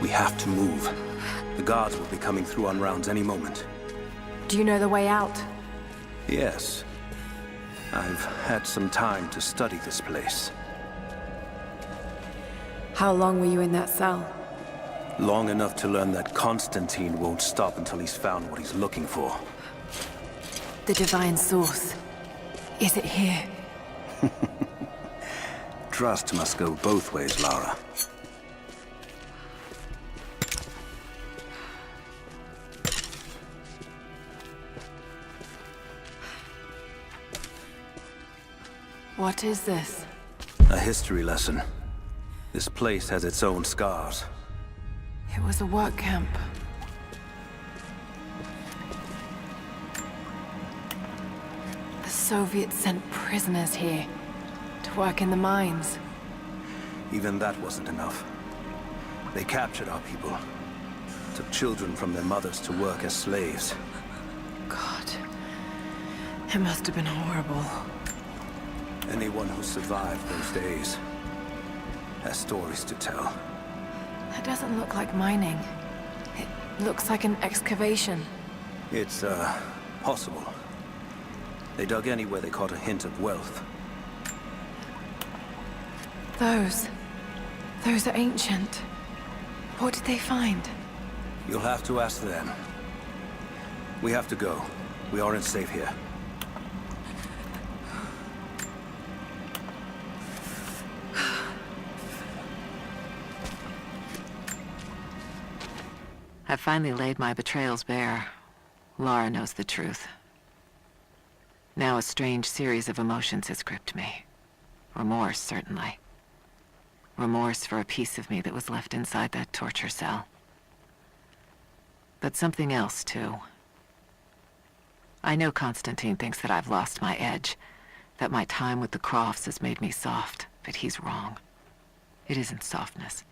We have to move. The guards will be coming through on rounds any moment. Do you know the way out? Yes. I've had some time to study this place. How long were you in that cell? Long enough to learn that Constantine won't stop until he's found what he's looking for. The divine source. Is it here? Trust must go both ways, Lara. What is this? A history lesson. This place has its own scars. It was a work camp. The Soviets sent prisoners here to work in the mines. Even that wasn't enough. They captured our people. Took children from their mothers to work as slaves. God. It must have been horrible. Anyone who survived those days has stories to tell. That doesn't look like mining. It looks like an excavation. It's, possible. They dug anywhere they caught a hint of wealth. Those are ancient. What did they find? You'll have to ask them. We have to go. We aren't safe here. I've finally laid my betrayals bare. Lara knows the truth. Now a strange series of emotions has gripped me. Remorse, certainly. Remorse for a piece of me that was left inside that torture cell. But something else, too. I know Constantine thinks that I've lost my edge, that my time with the Crofts has made me soft, but he's wrong. It isn't softness.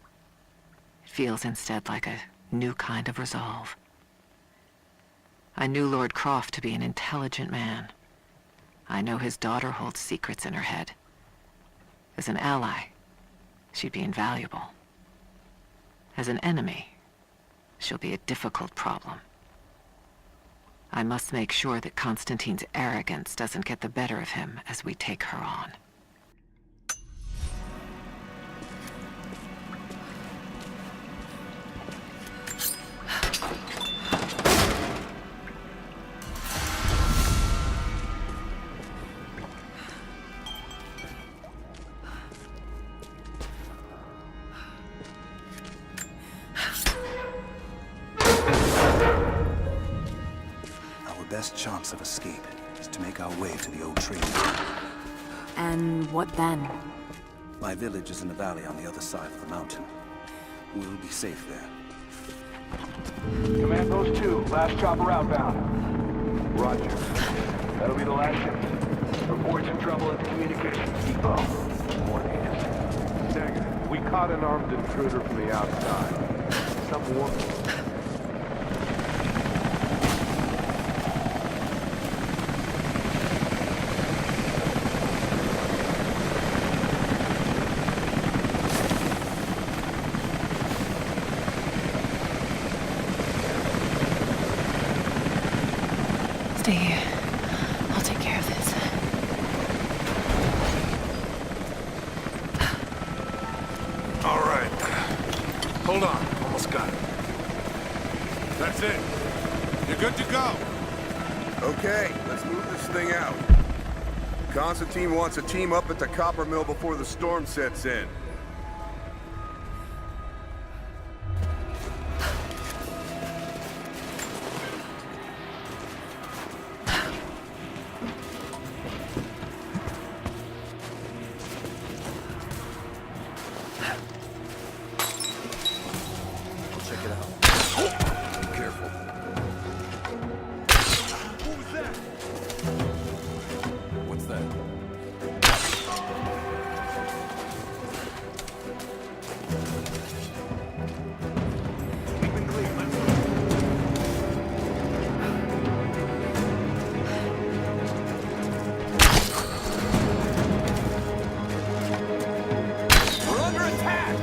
It feels instead like a new kind of resolve. I knew Lord Croft to be an intelligent man. I know his daughter holds secrets in her head. As an ally, she'd be invaluable. As an enemy, she'll be a difficult problem. I must make sure that Constantine's arrogance doesn't get the better of him as we take her on. Best chance of escape is to make our way to the old tree. And what then? My village is in a valley on the other side of the mountain. We'll be safe there. Command Post 2, last chopper outbound. Roger. That'll be the last ship. Reports of trouble at the communications depot. More natives. Negative. We caught an armed intruder from the outside. Some woman. Stay here. I'll take care of this. All right. Hold on. Almost got it. That's it. You're good to go. Okay, let's move this thing out. Constantine wants a team up at the copper mill before the storm sets in. Check it out. Be careful. Who's that? What's that? We've been clear. Let's go. We're under attack!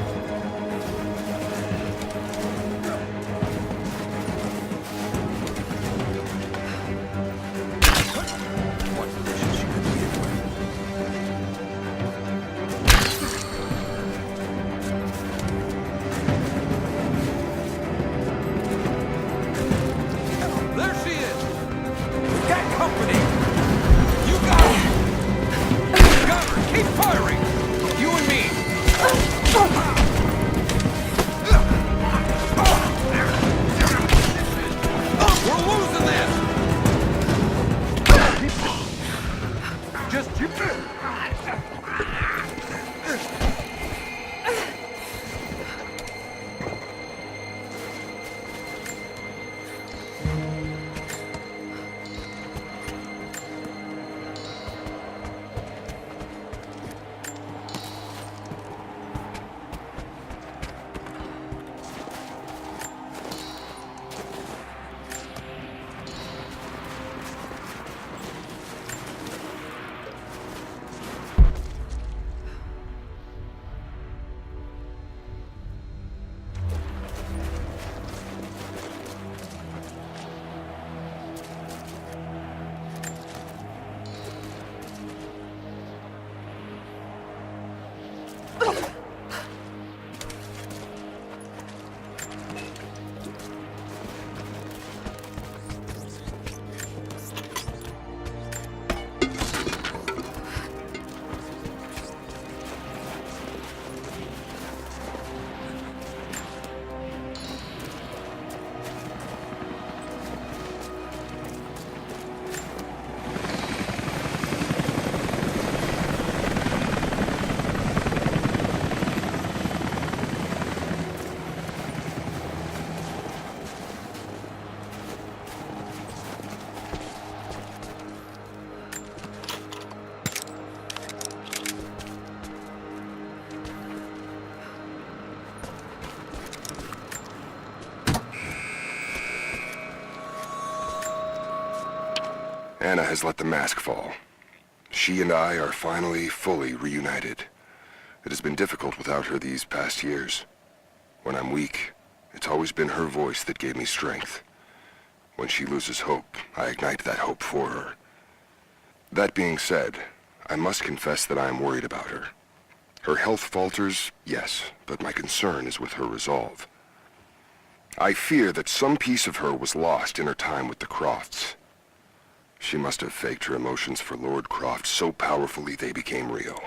Anna has let the mask fall. She and I are finally fully reunited. It has been difficult without her these past years. When I'm weak, it's always been her voice that gave me strength. When she loses hope, I ignite that hope for her. That being said, I must confess that I am worried about her. Her health falters, yes, but my concern is with her resolve. I fear that some piece of her was lost in her time with the Crofts. She must have faked her emotions for Lord Croft so powerfully they became real.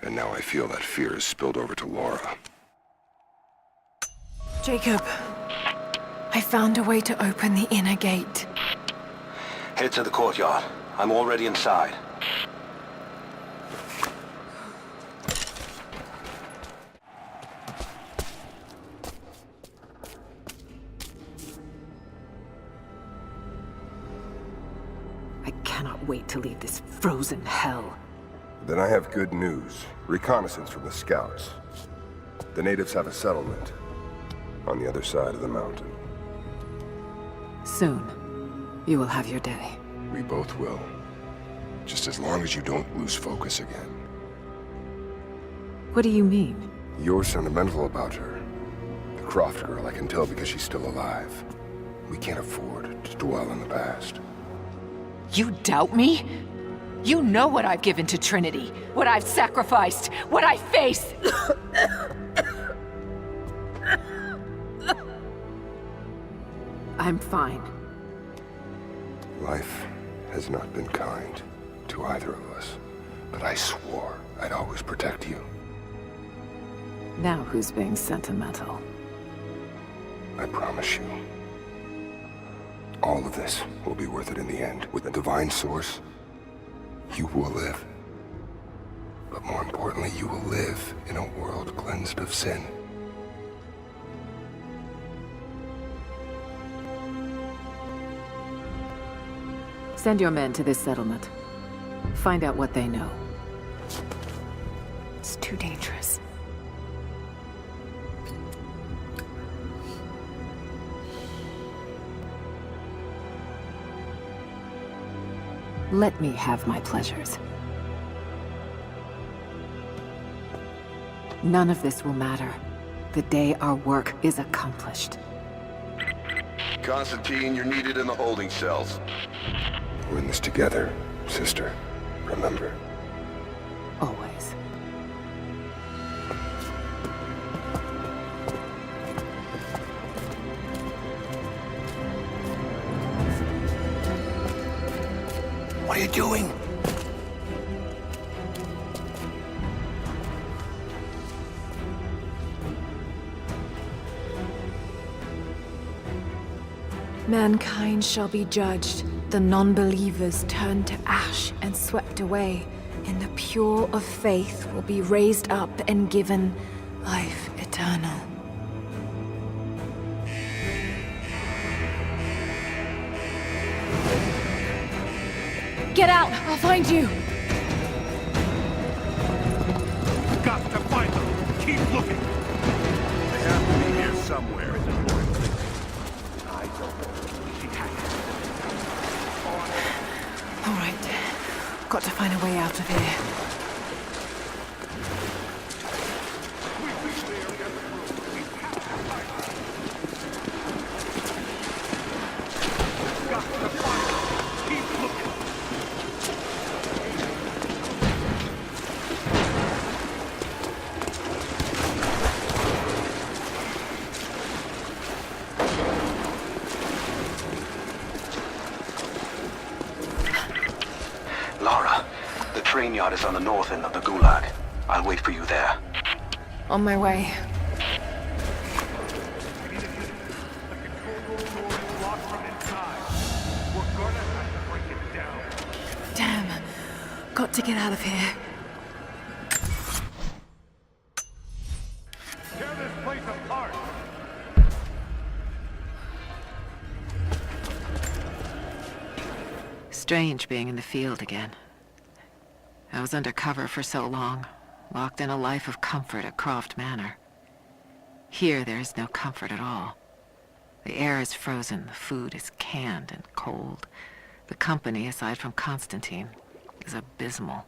And now I feel that fear has spilled over to Lara. Jacob, I found a way to open the inner gate. Head to the courtyard. I'm already inside. I cannot wait to leave this frozen hell. Then I have good news. Reconnaissance from the scouts. The natives have a settlement on the other side of the mountain. Soon, you will have your day. We both will. Just as long as you don't lose focus again. What do you mean? You're sentimental about her. The Croft girl, I can tell because she's still alive. We can't afford to dwell in the past. You doubt me? You know what I've given to Trinity, what I've sacrificed, what I face. I'm fine. Life has not been kind to either of us, but I swore I'd always protect you. Now who's being sentimental? I promise you. All of this will be worth it in the end. With the divine source, you will live. But more importantly, you will live in a world cleansed of sin. Send your men to this settlement. Find out what they know. It's too dangerous. Let me have my pleasures. None of this will matter the day our work is accomplished. Constantine, you're needed in the holding cells. We're in this together, sister. Remember. Always. What are you doing? Mankind shall be judged. The non-believers turned to ash and swept away. And the pure of faith will be raised up and given life eternal. Get out! I'll find you! Got to find them. Keep looking. They have to be here somewhere. All right. Got to find a way out of here. Lara, the train yard is on the north end of the Gulag. I'll wait for you there. On my way. Damn. Got to get out of here. Tear this place apart. Strange being in the field again. I was under cover for so long, locked in a life of comfort at Croft Manor. Here there is no comfort at all. The air is frozen, the food is canned and cold. The company, aside from Constantine, is abysmal.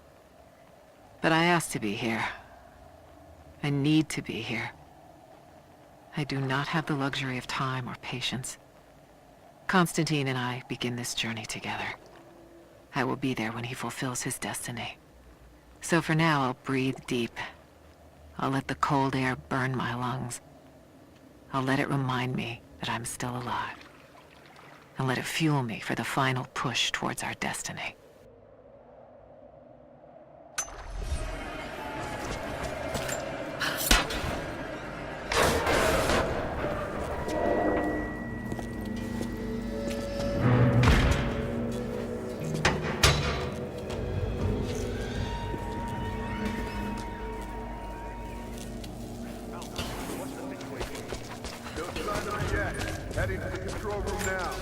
But I asked to be here. I need to be here. I do not have the luxury of time or patience. Constantine and I begin this journey together. I will be there when he fulfills his destiny. So for now, I'll breathe deep. I'll let the cold air burn my lungs. I'll let it remind me that I'm still alive. And let it fuel me for the final push towards our destiny. Heading to the control room now.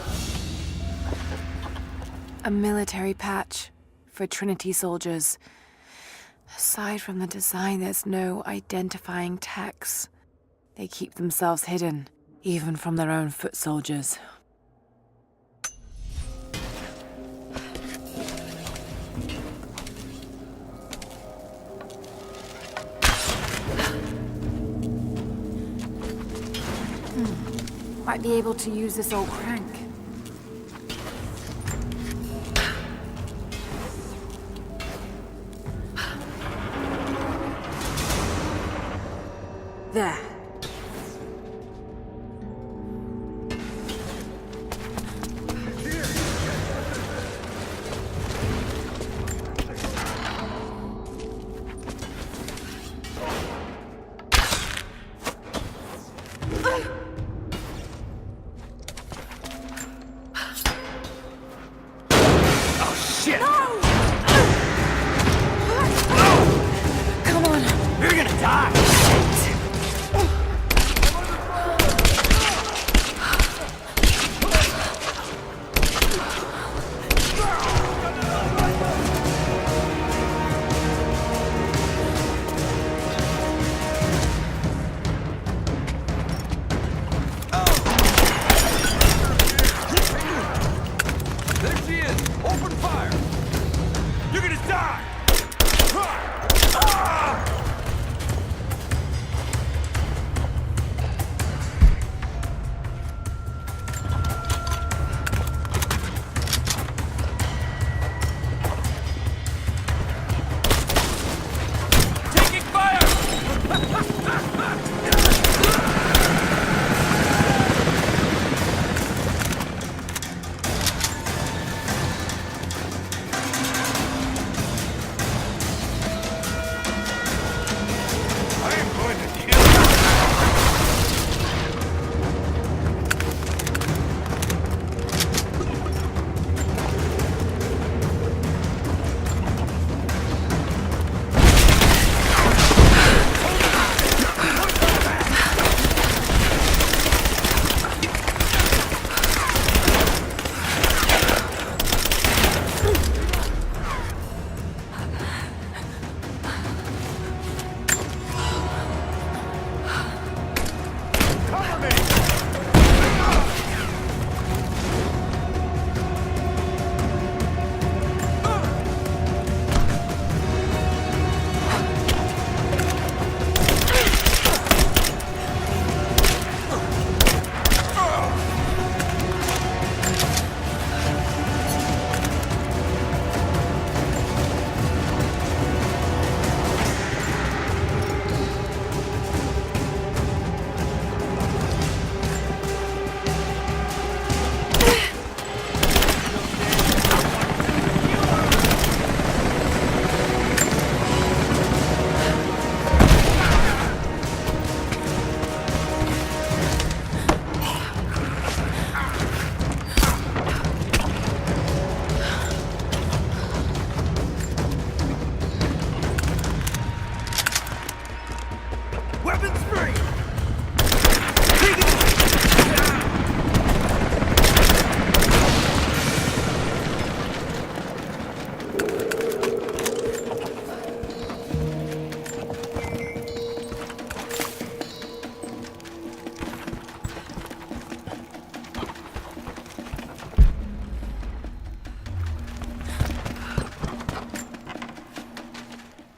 A military patch for Trinity soldiers. Aside from the design, there's no identifying text. They keep themselves hidden, even from their own foot soldiers. Might be able to use this old crank. There.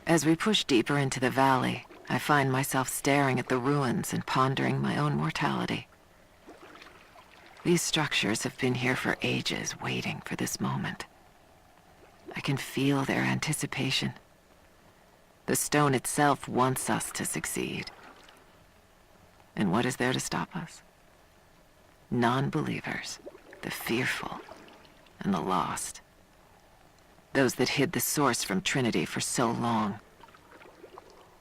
As we push deeper into the valley, I find myself staring at the ruins and pondering my own mortality. These structures have been here for ages, waiting for this moment. I can feel their anticipation. The stone itself wants us to succeed. And what is there to stop us? Non-believers, the fearful, and the lost. Those that hid the source from Trinity for so long.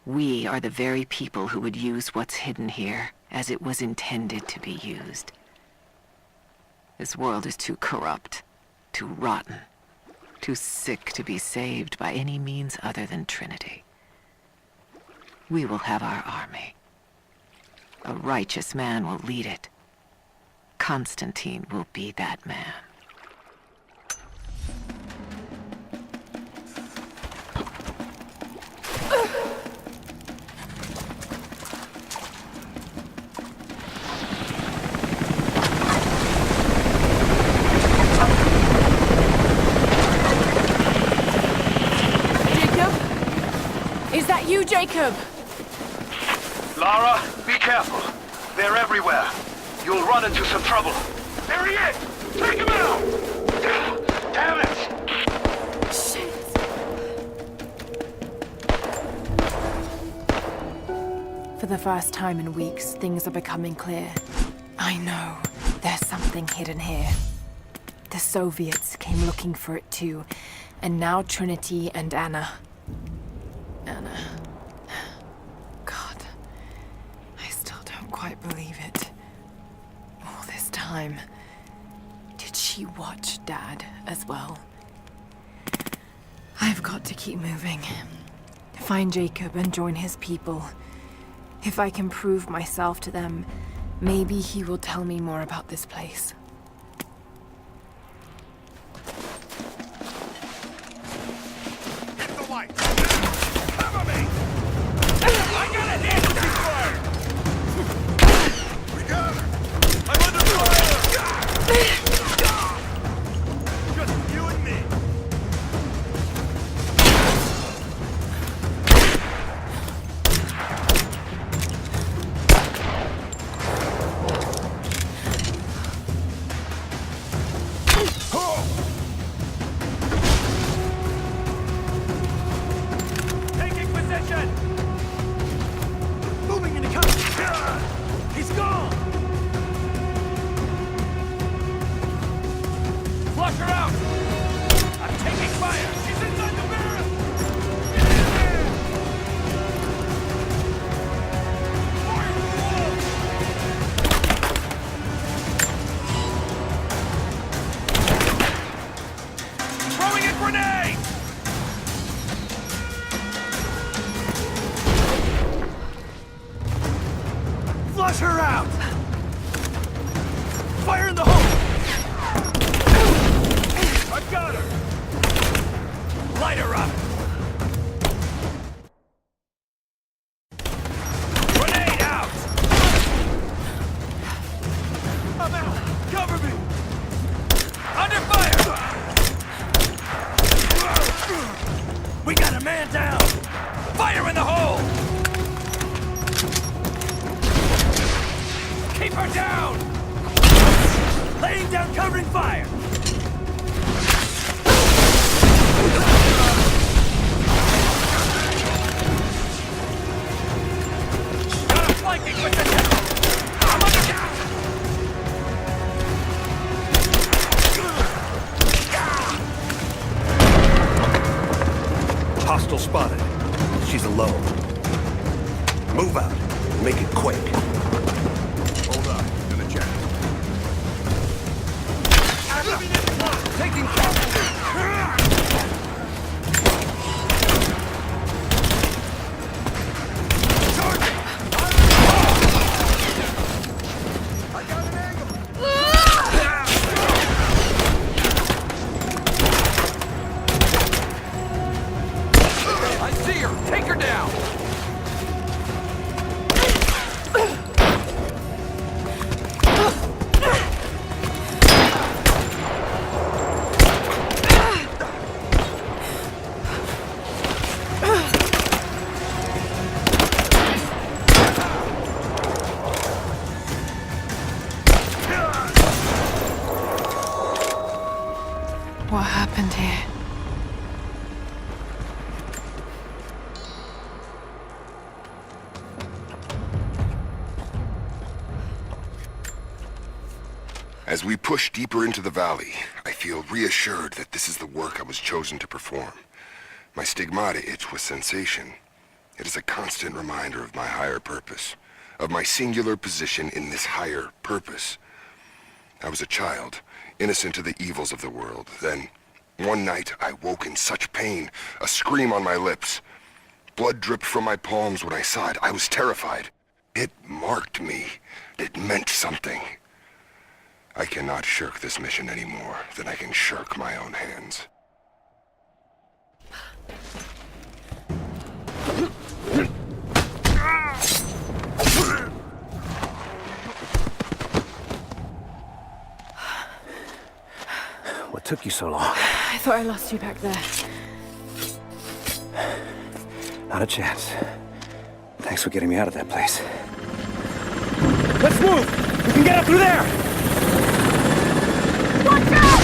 We are the very people who would use what's hidden here as it was intended to be used. This world is too corrupt, too rotten, too sick to be saved by any means other than Trinity. We will have our army. A righteous man will lead it. Constantine will be that man. Jacob! Lara, be careful. They're everywhere. You'll run into some trouble. There he is! Take him out! Damn it! Shit! For the first time in weeks, things are becoming clear. I know. There's something hidden here. The Soviets came looking for it too, and now Trinity and Anna. Anna. God. I still don't quite believe it. All this time. Did she watch Dad as well? I've got to keep moving. Find Jacob and join his people. If I can prove myself to them, maybe he will tell me more about this place. Flush her out! Fire in the hole! I've got her! Light her up! Grenade out! I'm out! Cover me! Under fire! We got a man down! Fire in the hole! Keep her down! Laying down covering fire! Got a flanking position! I'm under gas! Hostile spotted. She's alone. Move out. Make it quick. Hold up. Gonna check. happened here? As we push deeper into the valley, I feel reassured that this is the work I was chosen to perform. My stigmata itch with sensation. It is a constant reminder of my higher purpose, of my singular position in this higher purpose. I was a child, innocent to the evils of the world. Then, one night, I woke in such pain, a scream on my lips. Blood dripped from my palms when I saw it. I was terrified. It marked me. It meant something. I cannot shirk this mission any more than I can shirk my own hands. What took you so long? I thought I lost you back there. Not a chance. Thanks for getting me out of that place. Let's move! We can get up through there! Watch out!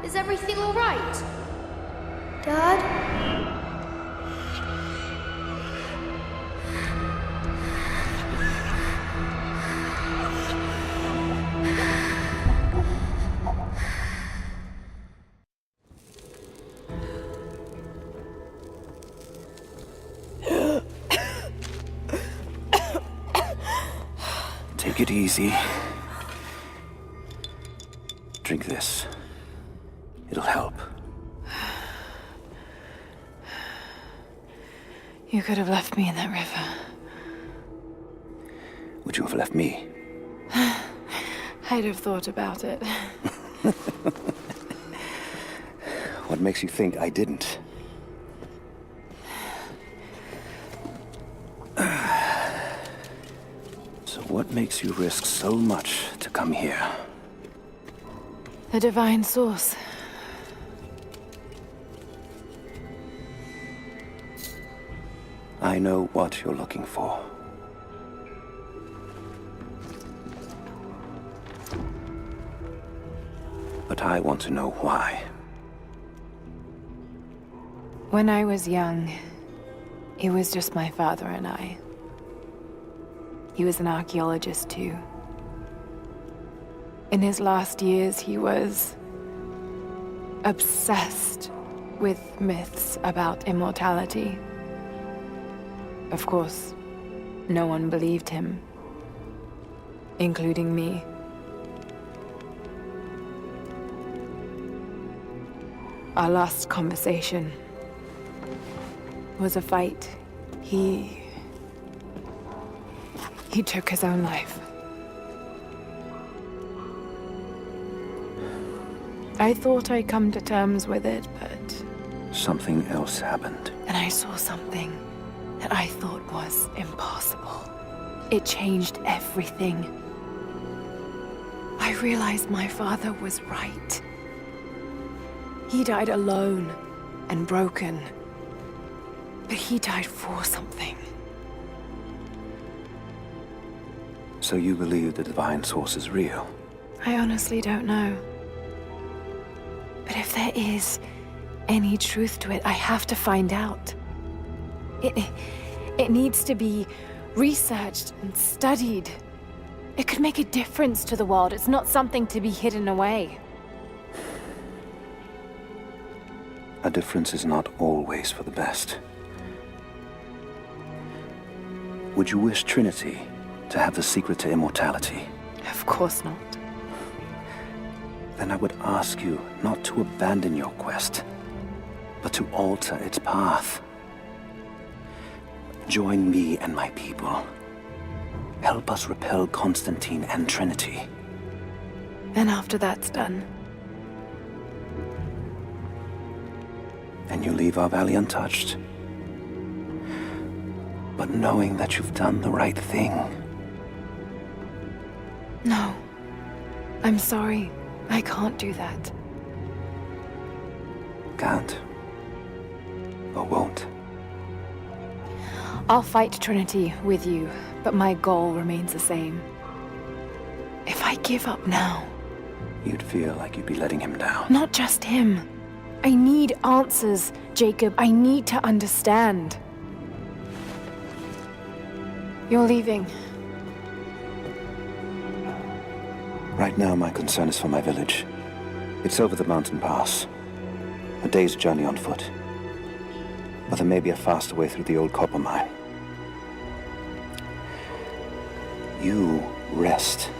Is everything all right? Dad? Take it easy. Drink this. It'll help. You could have left me in that river. Would you have left me? I'd have thought about it. What makes you think I didn't? So what makes you risk so much to come here? The divine source. I know what you're looking for. But I want to know why. When I was young, it was just my father and I. He was an archaeologist too. In his last years, he was obsessed with myths about immortality. Of course, no one believed him, including me. Our last conversation was a fight. He took his own life. I thought I'd come to terms with it, but... Something else happened. And I saw something that I thought was impossible. It changed everything. I realized my father was right. He died alone and broken. But he died for something. So you believe the divine source is real? I honestly don't know. But if there is any truth to it, I have to find out. It needs to be researched and studied. It could make a difference to the world. It's not something to be hidden away. A difference is not always for the best. Would you wish Trinity to have the secret to immortality? Of course not. Then I would ask you not to abandon your quest, but to alter its path. Join me and my people. Help us repel Constantine and Trinity. And after that's done, and you leave our valley untouched. But knowing that you've done the right thing. No. I'm sorry. I can't do that. Can't. Or won't. I'll fight Trinity with you, but my goal remains the same. If I give up now... You'd feel like you'd be letting him down. Not just him. I need answers, Jacob. I need to understand. You're leaving. Right now, my concern is for my village. It's over the mountain pass. A day's journey on foot. But there may be a faster way through the old copper mine. You rest.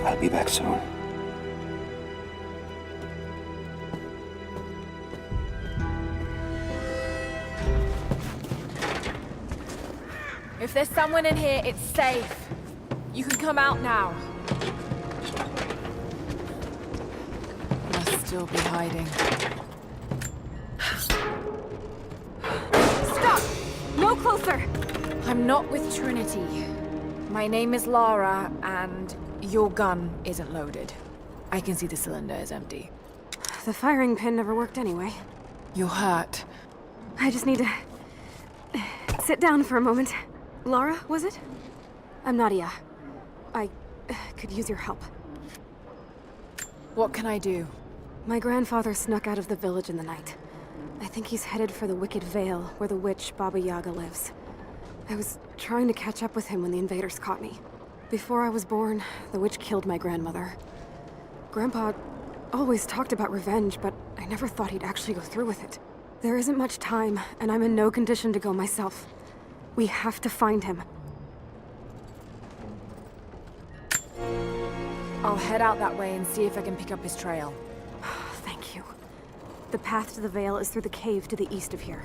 I'll be back soon. If there's someone in here, it's safe. You can come out now. Must still be hiding. Stop! No closer! I'm not with Trinity. My name is Lara, and your gun isn't loaded. I can see the cylinder is empty. The firing pin never worked anyway. You're hurt. I just need to... sit down for a moment. Lara, was it? I'm Nadia. I could use your help. What can I do? My grandfather snuck out of the village in the night. I think he's headed for the Wicked Vale, where the witch Baba Yaga lives. I was trying to catch up with him when the invaders caught me. Before I was born, the witch killed my grandmother. Grandpa always talked about revenge, but I never thought he'd actually go through with it. There isn't much time, and I'm in no condition to go myself. We have to find him. I'll head out that way and see if I can pick up his trail. Thank you. The path to the Vale is through the cave to the east of here.